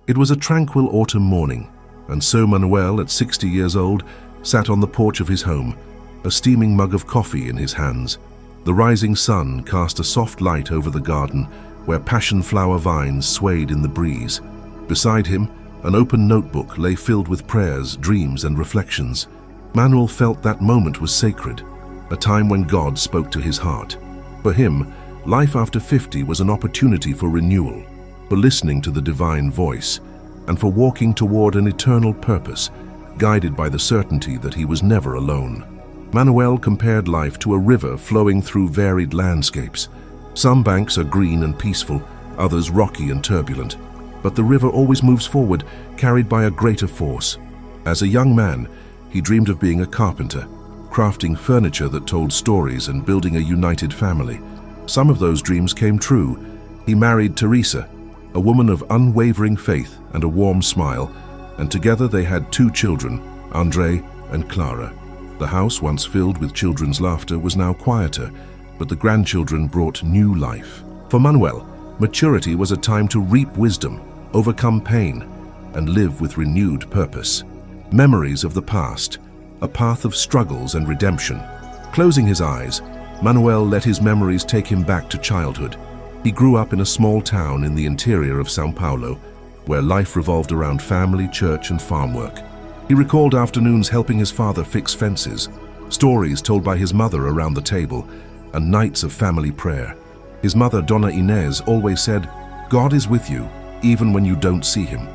It was a tranquil autumn morning, and so Manuel, at 60 years old, sat on the porch of his home, a steaming mug of coffee in his hands. The rising sun cast a soft light over the garden, where passion flower vines swayed in the breeze. Beside him, an open notebook lay filled with prayers, dreams, and reflections. Manuel felt that moment was sacred, a time when God spoke to his heart. For him, life after 50 was an opportunity for renewal, for listening to the divine voice, and for walking toward an eternal purpose, guided by the certainty that he was never alone. Manuel compared life to a river flowing through varied landscapes. Some banks are green and peaceful, others rocky and turbulent. But the river always moves forward, carried by a greater force. As a young man, he dreamed of being a carpenter, crafting furniture that told stories and building a united family. Some of those dreams came true. He married Teresa, a woman of unwavering faith and a warm smile, and together they had 2 children, Andre and Clara. The house, once filled with children's laughter, was now quieter, but the grandchildren brought new life. For Manuel, maturity was a time to reap wisdom, overcome pain, and live with renewed purpose. Memories of the past, a path of struggles and redemption. Closing his eyes, Manuel let his memories take him back to childhood. He grew up in a small town in the interior of São Paulo, where life revolved around family, church, and farm work. He recalled afternoons helping his father fix fences, stories told by his mother around the table, and nights of family prayer. His mother, Dona Inez, always said, "God is with you, even when you don't see him."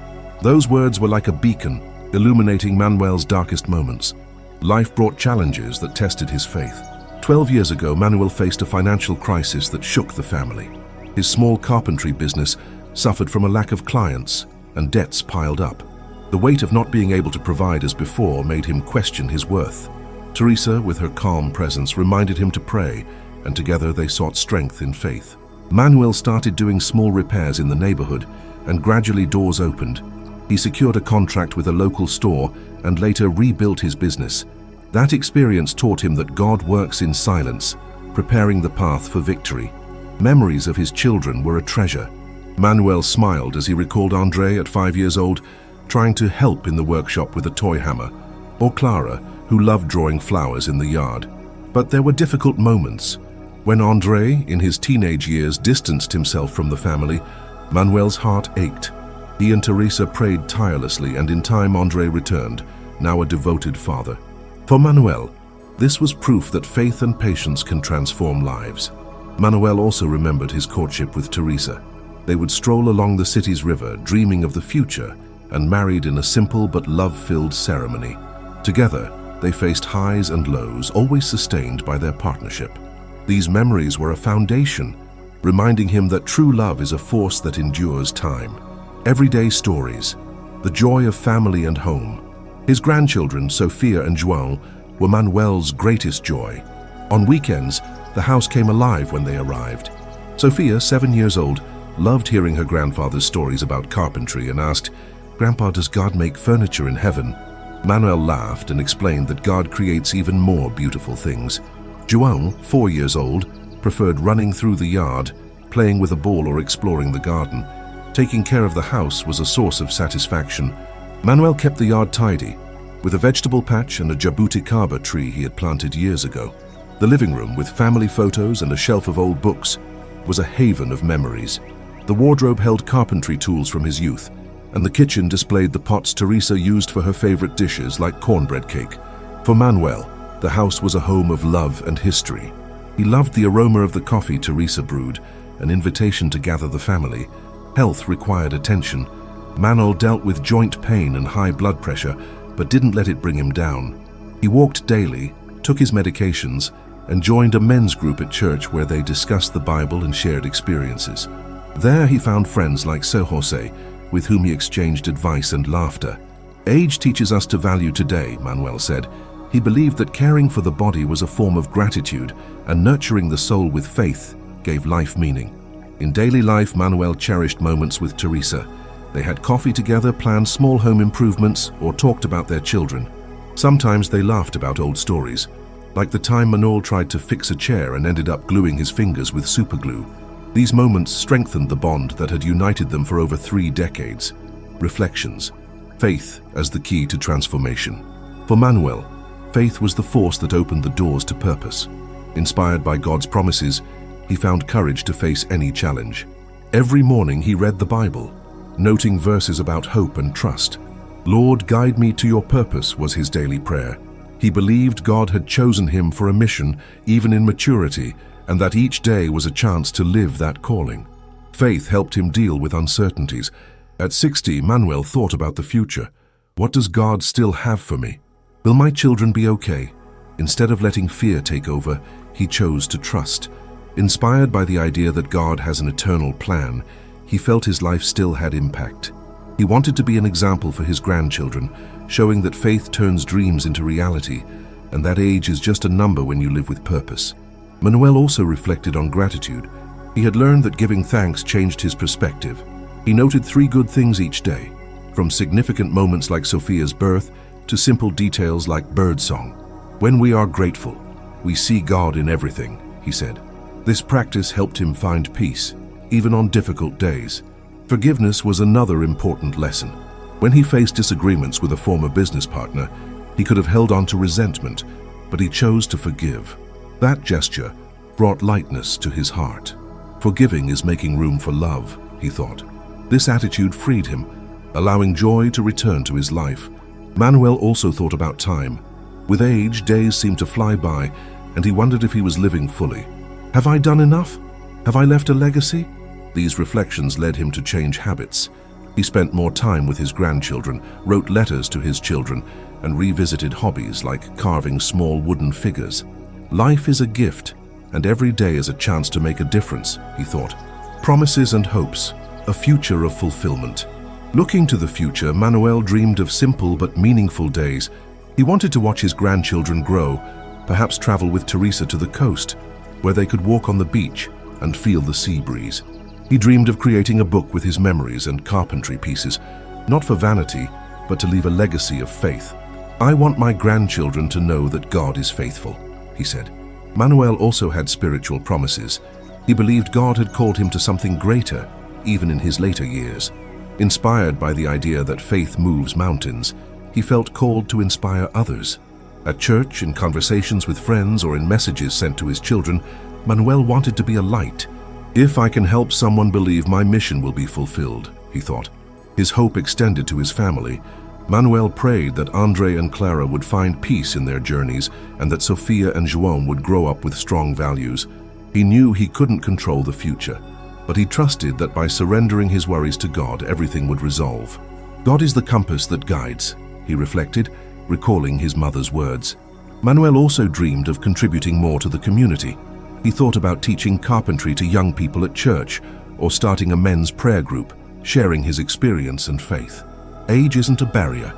Those words were like a beacon, illuminating Manuel's darkest moments. Life brought challenges that tested his faith. 12 years ago, Manuel faced a financial crisis that shook the family. His small carpentry business suffered from a lack of clients, and debts piled up. The weight of not being able to provide as before made him question his worth. Teresa, with her calm presence, reminded him to pray, and together they sought strength in faith. Manuel started doing small repairs in the neighborhood, and gradually doors opened. He secured a contract with a local store and later rebuilt his business. That experience taught him that God works in silence, preparing the path for victory. Memories of his children were a treasure. Manuel smiled as he recalled Andre at 5 years old, trying to help in the workshop with a toy hammer, or Clara, who loved drawing flowers in the yard. But there were difficult moments. When Andre, in his teenage years, distanced himself from the family, Manuel's heart ached. He and Teresa prayed tirelessly, and in time Andre returned, now a devoted father. For Manuel, this was proof that faith and patience can transform lives. Manuel also remembered his courtship with Teresa. They would stroll along the city's river, dreaming of the future, and married in a simple but love-filled ceremony. Together, they faced highs and lows, always sustained by their partnership. These memories were a foundation, reminding him that true love is a force that endures time. Everyday stories, the joy of family and home. His grandchildren, Sophia and João, were Manuel's greatest joy. On weekends, the house came alive when they arrived. Sophia, 7 years old, loved hearing her grandfather's stories about carpentry and asked, "Grandpa, does God make furniture in heaven?" Manuel laughed and explained that God creates even more beautiful things. João, 4 years old, preferred running through the yard, playing with a ball or exploring the garden. Taking care of the house was a source of satisfaction. Manuel kept the yard tidy, with a vegetable patch and a jabuticaba tree he had planted years ago. The living room, with family photos and a shelf of old books, was a haven of memories. The wardrobe held carpentry tools from his youth, and the kitchen displayed the pots Teresa used for her favorite dishes like cornbread cake. For Manuel, the house was a home of love and history. He loved the aroma of the coffee Teresa brewed, an invitation to gather the family. Health required attention. Manuel dealt with joint pain and high blood pressure, but didn't let it bring him down. He walked daily, took his medications, and joined a men's group at church where they discussed the Bible and shared experiences. There he found friends like Sir Jose, with whom he exchanged advice and laughter. "Age teaches us to value today," Manuel said. He believed that caring for the body was a form of gratitude, and nurturing the soul with faith gave life meaning. In daily life, Manuel cherished moments with Teresa. They had coffee together, planned small home improvements, or talked about their children. Sometimes they laughed about old stories, like the time Manuel tried to fix a chair and ended up gluing his fingers with superglue. These moments strengthened the bond that had united them for over 3 decades. Reflections. Faith as the key to transformation. For Manuel, faith was the force that opened the doors to purpose. Inspired by God's promises, he found courage to face any challenge. Every morning he read the Bible, noting verses about hope and trust. "Lord, guide me to your purpose," was his daily prayer. He believed God had chosen him for a mission, even in maturity, and that each day was a chance to live that calling. Faith helped him deal with uncertainties. At 60, Manuel thought about the future. What does God still have for me? Will my children be okay? Instead of letting fear take over, he chose to trust. Inspired by the idea that God has an eternal plan, he felt his life still had impact. He wanted to be an example for his grandchildren, showing that faith turns dreams into reality, and that age is just a number when you live with purpose. Manuel also reflected on gratitude. He had learned that giving thanks changed his perspective. He noted 3 good things each day, from significant moments like Sophia's birth to simple details like birdsong. "When we are grateful, we see God in everything," he said. This practice helped him find peace, even on difficult days. Forgiveness was another important lesson. When he faced disagreements with a former business partner, he could have held on to resentment, but he chose to forgive. That gesture brought lightness to his heart. Forgiving is making room for love, he thought. This attitude freed him, allowing joy to return to his life. Manuel also thought about time. With age, days seemed to fly by, and he wondered if he was living fully. Have I done enough? Have I left a legacy? These reflections led him to change habits. He spent more time with his grandchildren, wrote letters to his children, and revisited hobbies like carving small wooden figures. Life is a gift, and every day is a chance to make a difference, he thought. Promises and hopes, a future of fulfillment. Looking to the future, Manuel dreamed of simple but meaningful days. He wanted to watch his grandchildren grow, perhaps travel with Teresa to the coast, where they could walk on the beach and feel the sea breeze. He dreamed of creating a book with his memories and carpentry pieces, not for vanity, but to leave a legacy of faith. "I want my grandchildren to know that God is faithful," he said. Manuel also had spiritual promises. He believed God had called him to something greater, even in his later years. Inspired by the idea that faith moves mountains, he felt called to inspire others. At church, in conversations with friends, or in messages sent to his children, Manuel wanted to be a light. "If I can help someone believe, my mission will be fulfilled," he thought. His hope extended to his family. Manuel prayed that Andre and Clara would find peace in their journeys and that Sofia and João would grow up with strong values. He knew he couldn't control the future, but he trusted that by surrendering his worries to God, everything would resolve. "God is the compass that guides," he reflected, recalling his mother's words. Manuel also dreamed of contributing more to the community. He thought about teaching carpentry to young people at church or starting a men's prayer group, sharing his experience and faith. "Age isn't a barrier,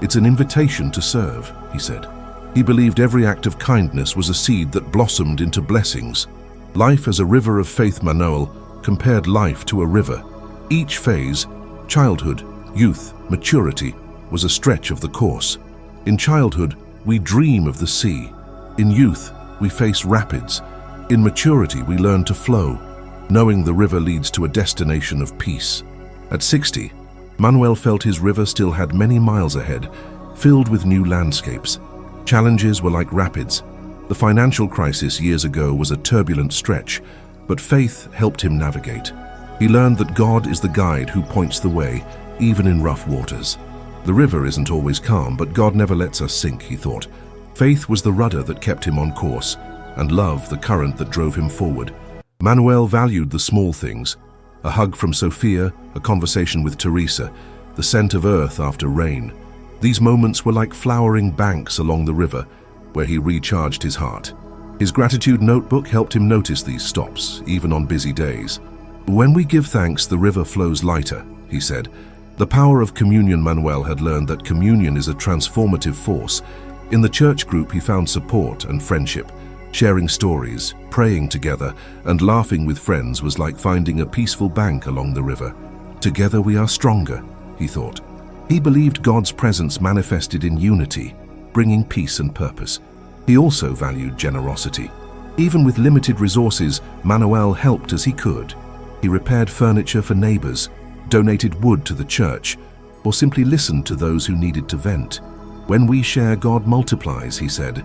it's an invitation to serve," he said. He believed every act of kindness was a seed that blossomed into blessings. Life as a river of faith. Manuel compared life to a river. Each phase, childhood, youth, maturity, was a stretch of the course. In childhood, we dream of the sea. In youth, we face rapids. In maturity, we learn to flow, knowing the river leads to a destination of peace. At 60, Manuel felt his river still had many miles ahead, filled with new landscapes. Challenges were like rapids. The financial crisis years ago was a turbulent stretch, but faith helped him navigate. He learned that God is the guide who points the way, even in rough waters. The river isn't always calm, but God never lets us sink, he thought. Faith was the rudder that kept him on course, and love the current that drove him forward. Manuel valued the small things: a hug from Sofia, a conversation with Teresa, the scent of earth after rain. These moments were like flowering banks along the river, where he recharged his heart. His gratitude notebook helped him notice these stops, even on busy days. "When we give thanks, the river flows lighter," he said. The power of communion. Manuel had learned that communion is a transformative force. In the church group, he found support and friendship. Sharing stories, praying together, and laughing with friends was like finding a peaceful bank along the river. "Together we are stronger," he thought. He believed God's presence manifested in unity, bringing peace and purpose. He also valued generosity. Even with limited resources, Manuel helped as he could. He repaired furniture for neighbors, donated wood to the church, or simply listened to those who needed to vent. When we share, God multiplies, he said,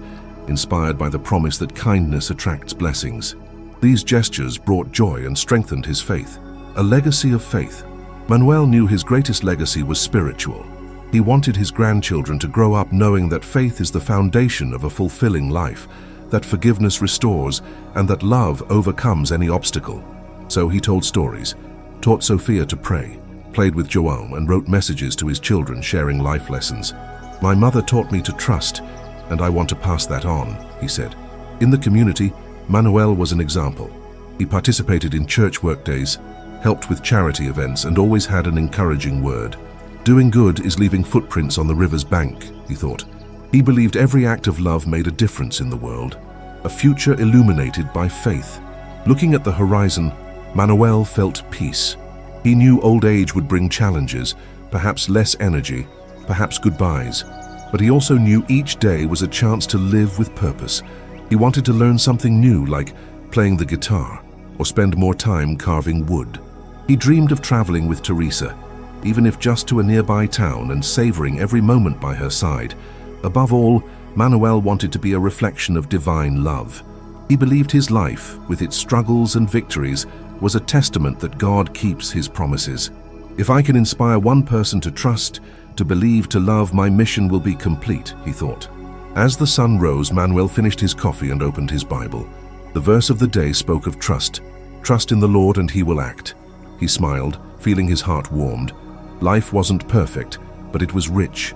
inspired by the promise that kindness attracts blessings. These gestures brought joy and strengthened his faith. A legacy of faith. Manuel knew his greatest legacy was spiritual. He wanted his grandchildren to grow up knowing that faith is the foundation of a fulfilling life, that forgiveness restores, and that love overcomes any obstacle. So he told stories, taught Sophia to pray, played with João, and wrote messages to his children sharing life lessons. "My mother taught me to trust, and I want to pass that on," he said. In the community, Manuel was an example. He participated in church workdays, helped with charity events, and always had an encouraging word. Doing good is leaving footprints on the river's bank, he thought. He believed every act of love made a difference in the world, a future illuminated by faith. Looking at the horizon, Manuel felt peace. He knew old age would bring challenges, perhaps less energy, perhaps goodbyes. But he also knew each day was a chance to live with purpose. He wanted to learn something new, like playing the guitar, or spend more time carving wood. He dreamed of traveling with Teresa, even if just to a nearby town, and savoring every moment by her side. Above all, Manuel wanted to be a reflection of divine love. He believed his life, with its struggles and victories, was a testament that God keeps his promises. If I can inspire one person to trust, to believe, to love, my mission will be complete, he thought. As the sun rose, Manuel finished his coffee and opened his Bible. The verse of the day spoke of trust. Trust in the Lord and he will act. He smiled, feeling his heart warmed. Life wasn't perfect, but it was rich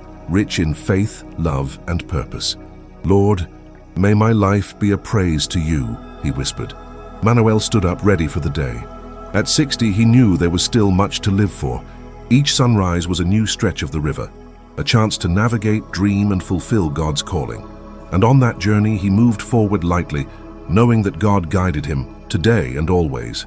in faith, love, and purpose. "Lord, may my life be a praise to you," he whispered. Manuel stood up, ready for the day. At 60, he knew there was still much to live for. Each sunrise was a new stretch of the river, a chance to navigate, dream, and fulfill God's calling. And on that journey, he moved forward lightly, knowing that God guided him, today and always.